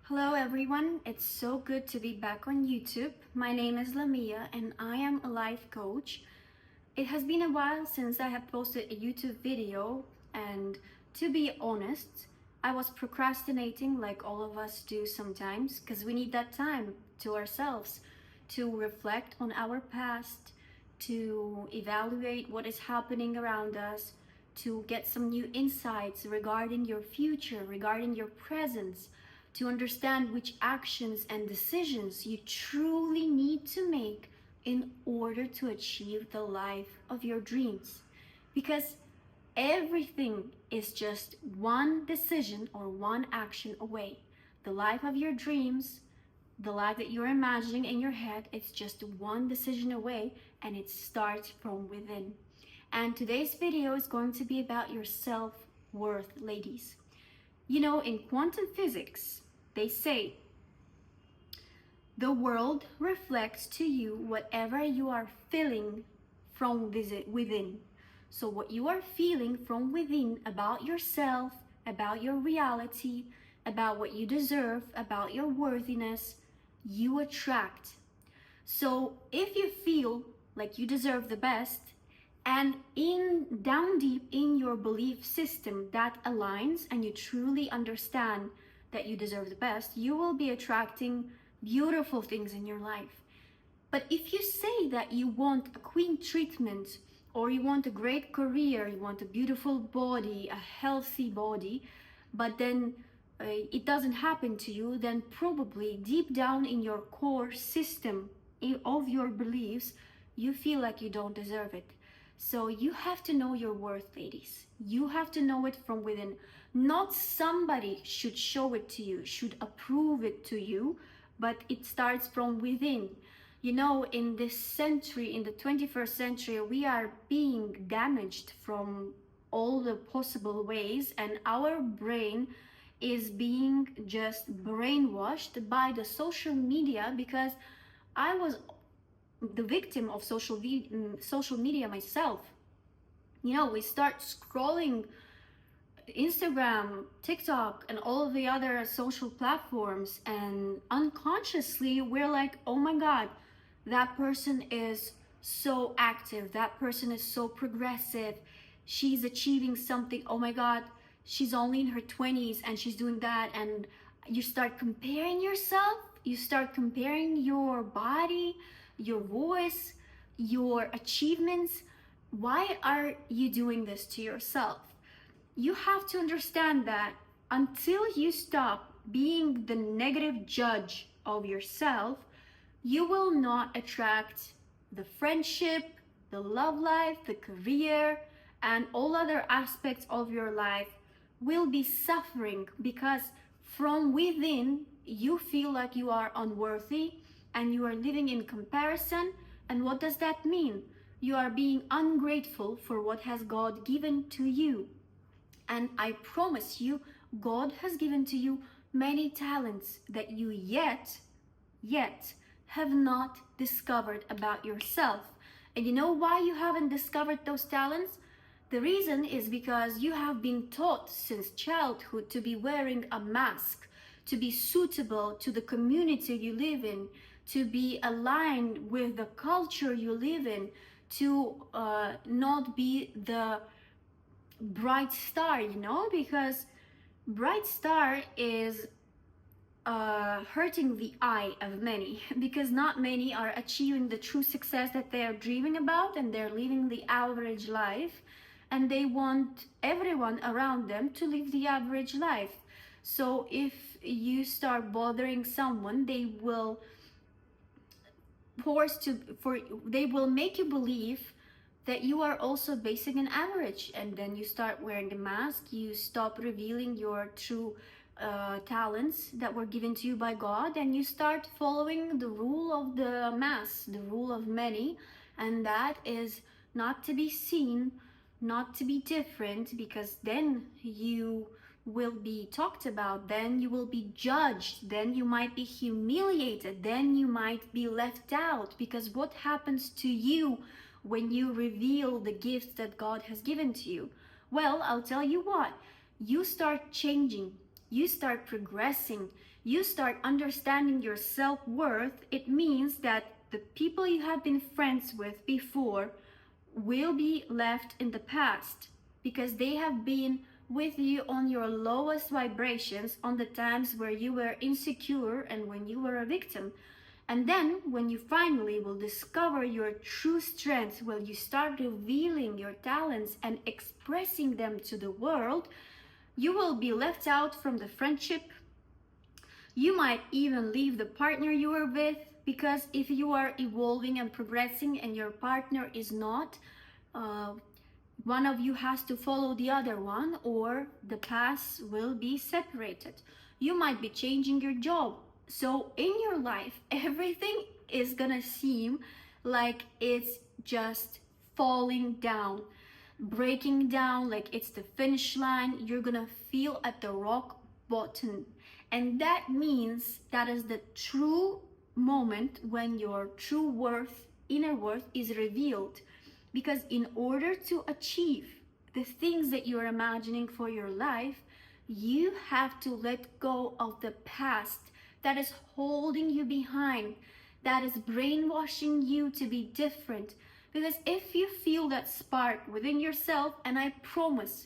Hello everyone, it's so good to be back on YouTube. My name is Lamia and I am a life coach. It has been a while since I have posted a YouTube video, and to be honest, I was procrastinating like all of us do sometimes because we need that time to ourselves to reflect on our past, to evaluate what is happening around us, to get some new insights regarding your future, regarding your presence, to understand which actions and decisions you truly need to make in order to achieve the life of your dreams. Because everything is just one decision or one action away. The life of your dreams, the life that you're imagining in your head, it's just one decision away, and it starts from within. And today's video is going to be about your self-worth, ladies. You know, in quantum physics, they say the world reflects to you whatever you are feeling from within. So what you are feeling from within about yourself, about your reality, about what you deserve, about your worthiness, you attract. So if you feel like you deserve the best, and down deep in your belief system that aligns, and you truly understand that you deserve the best, you will be attracting beautiful things in your life. But if you say that you want a queen treatment, or you want a great career, you want a beautiful body, a healthy body, but then it doesn't happen to you, then probably deep down in your core system of your beliefs, you feel like you don't deserve it. So you have to know your worth, ladies. You have to know it from within. Not somebody should show it to you, should approve it to you, but it starts from within. You know, in this century, in the 21st century, we are being damaged from all the possible ways, and our brain is being just brainwashed by the social media, because I was the victim of social media myself. You know, we start scrolling Instagram, TikTok, and all of the other social platforms, and unconsciously we're like, oh my God, that person is so active, that person is so progressive, she's achieving something, oh my God, she's only in her 20s and she's doing that. And you start comparing yourself, you start comparing your body, your voice, your achievements. Why are you doing this to yourself? You have to understand that until you stop being the negative judge of yourself, you will not attract the friendship, the love life, the career, and all other aspects of your life will be suffering, because from within you feel like you are unworthy and you are living in comparison. And what does that mean? You are being ungrateful for what has God given to you. And I promise you, God has given to you many talents that you yet have not discovered about yourself. And you know why you haven't discovered those talents? The reason is because you have been taught since childhood to be wearing a mask, to be suitable to the community you live in, to be aligned with the culture you live in, to not be the bright star, you know, because bright star is hurting the eye of many, because not many are achieving the true success that they are dreaming about, and they're living the average life, and they want everyone around them to live the average life. So if you start bothering someone, they will they will make you believe that you are also basic and average, and then you start wearing the mask. You stop revealing your true talents that were given to you by God, and you start following the rule of the mass, the rule of many, and that is not to be seen, not to be different, because then you will be talked about, then you will be judged, then you might be humiliated, then you might be left out. Because what happens to you when you reveal the gifts that God has given to you? Well, I'll tell you what, you start changing. you start progressing, you start understanding your self-worth, it means that the people you have been friends with before will be left in the past because they have been with you on your lowest vibrations, on the times where you were insecure and when you were a victim. And then when you finally will discover your true strengths, when you start revealing your talents and expressing them to the world, you will be left out from the friendship. You might even leave the partner you were with, because if you are evolving and progressing and your partner is not, uh, one of you has to follow the other one, or the paths will be separated. You might be changing your job. So in your life, everything is gonna seem like it's just falling down, breaking down, like it's the finish line. You're gonna feel at the rock bottom. And that means that is the true moment when your true worth, inner worth, is revealed. Because in order to achieve the things that you're imagining for your life, you have to let go of the past that is holding you behind, that is brainwashing you to be different. Because if you feel that spark within yourself, and I promise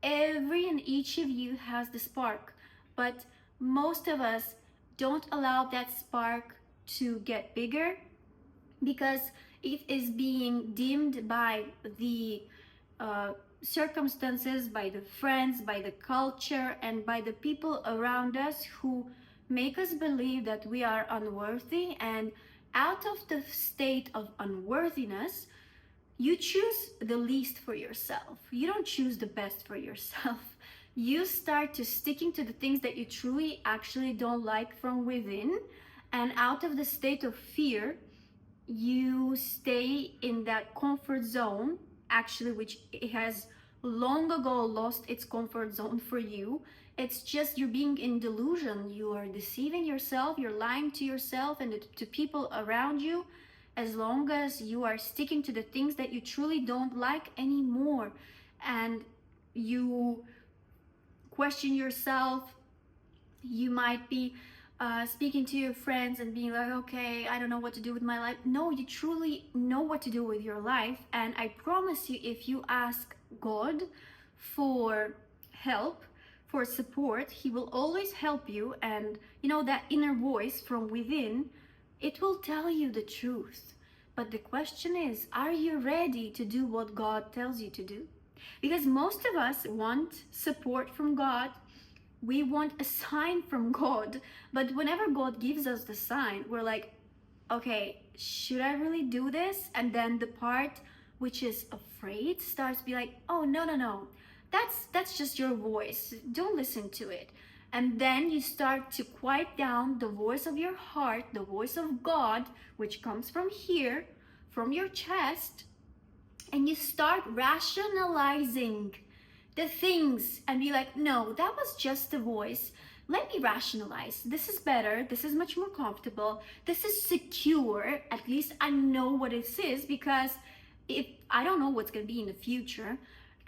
every and each of you has the spark, but most of us don't allow that spark to get bigger because it is being dimmed by the circumstances, by the friends, by the culture, and by the people around us who make us believe that we are unworthy. And out of the state of unworthiness, you choose the least for yourself. You don't choose the best for yourself. You start to sticking to the things that you truly actually don't like from within, and out of the state of fear, you stay in that comfort zone, actually, which it has long ago lost its comfort zone for you. It's just you're being in delusion. You are deceiving yourself, you're lying to yourself and to people around you, as long as you are sticking to the things that you truly don't like anymore. And you question yourself. You might be speaking to your friends and being like, okay, I don't know what to do with my life. No, you truly know what to do with your life. And I promise you, if you ask God for help, for support, he will always help you. And you know, that inner voice from within, it will tell you the truth. But the question is, are you ready to do what God tells you to do? Because most of us want support from God. We want a sign from God. But whenever God gives us the sign, we're like, okay, should I really do this? And then the part which is afraid starts to be like, oh, no. That's just your voice. Don't listen to it. And then you start to quiet down the voice of your heart, the voice of God, which comes from here, from your chest, and you start rationalizing the things and be like, no, that was just a voice. Let me rationalize. This is better. This is much more comfortable. This is secure. At least I know what it is, because if I don't know what's going to be in the future.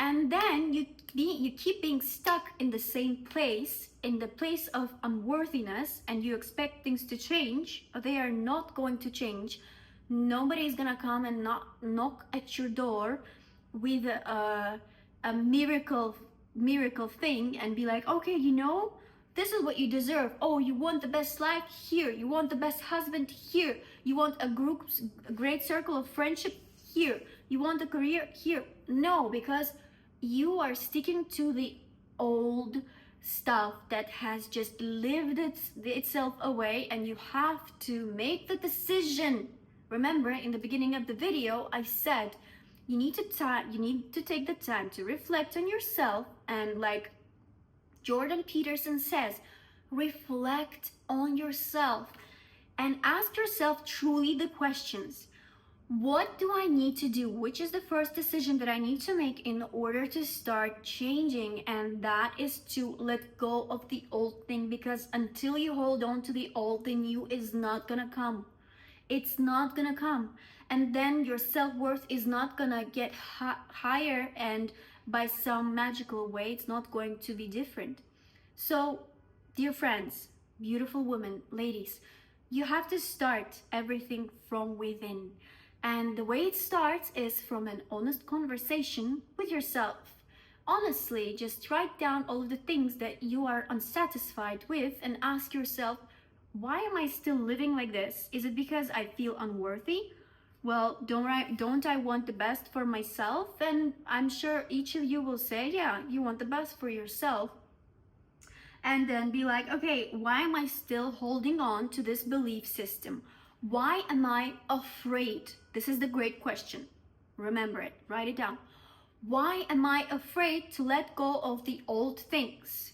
And then you keep being stuck in the same place, in the place of unworthiness, and you expect things to change. They are not going to change. Nobody is gonna come and knock at your door with a miracle thing and be like, okay, you know, this is what you deserve. Oh, you want the best life? Here. You want the best husband? Here. You want a great circle of friendship? Here. You want a career? Here. No, because you are sticking to the old stuff that has just lived itself away, and you have to make the decision. Remember, in the beginning of the video, I said you need to take the time to reflect on yourself, and like Jordan Peterson says, reflect on yourself and ask yourself truly the questions. What do I need to do? Which is the first decision that I need to make in order to start changing? And that is to let go of the old thing, because until you hold on to the old, the new is not gonna come. It's not gonna come. And then your self-worth is not gonna get higher, and by some magical way, it's not going to be different. So Dear friends, beautiful women, ladies, you have to start everything from within. And the way it starts is from an honest conversation with yourself. Honestly, just write down all of the things that you are unsatisfied with and ask yourself, why am I still living like this? Is it because I feel unworthy? Well, don't I want the best for myself? And I'm sure each of you will say, yeah, you want the best for yourself. And then be like, okay, why am I still holding on to this belief system? Why am I afraid? This is the great question. Remember it, write it down. Why am I afraid to let go of the old things?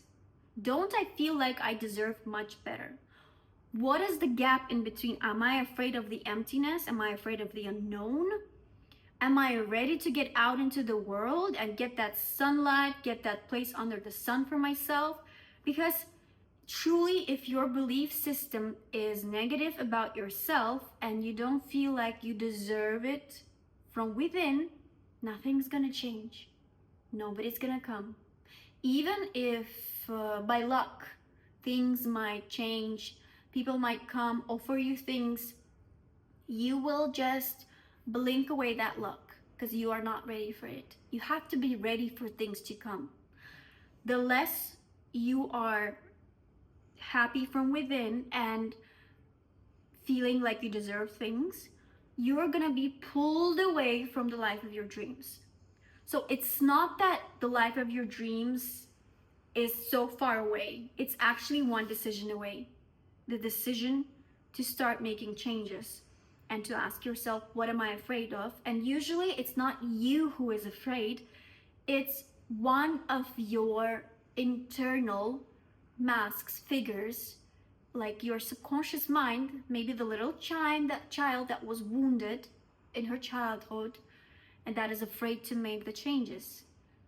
Don't I feel like I deserve much better? What is the gap in between? Am I afraid of the emptiness? Am I afraid of the unknown? Am I ready to get out into the world and get that sunlight, get that place under the sun for myself? Because truly, if your belief system is negative about yourself and you don't feel like you deserve it from within, nothing's gonna change. Nobody's gonna come. Even if by luck things might change, people might come, offer you things, you will just blink away that luck because you are not ready for it. You have to be ready for things to come. The less you are happy from within and feeling like you deserve things, you're gonna be pulled away from the life of your dreams. So it's not that the life of your dreams is so far away. It's actually one decision away. The decision to start making changes and to ask yourself, what am I afraid of? And usually it's not you who is afraid, it's one of your internal masks, figures, like your subconscious mind, maybe the little child that was wounded in her childhood and that is afraid to make the changes.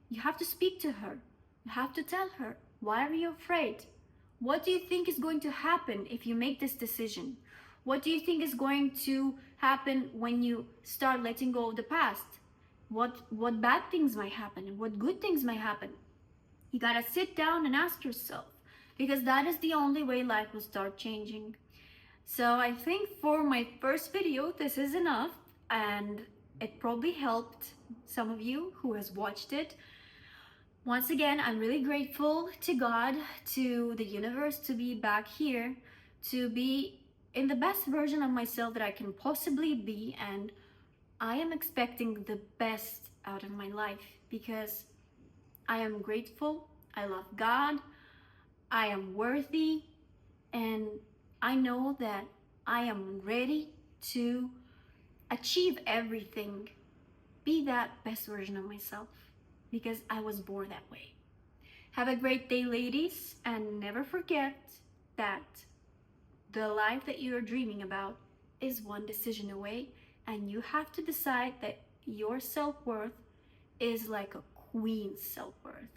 You have to speak to her. You have to tell her, why are you afraid? What do you think is going to happen if you make this decision? What do you think is going to happen when you start letting go of the past? What bad things might happen and what good things might happen? You gotta sit down and ask yourself, because that is the only way life will start changing. So I think for my first video, this is enough, and it probably helped some of you who has watched it. Once again, I'm really grateful to God, to the universe, to be back here, to be in the best version of myself that I can possibly be, and I am expecting the best out of my life because I am grateful, I love God, I am worthy, and I know that I am ready to achieve everything, be that best version of myself, because I was born that way. Have a great day, ladies, and never forget that the life that you're dreaming about is one decision away, and you have to decide that your self-worth is like a queen's self-worth.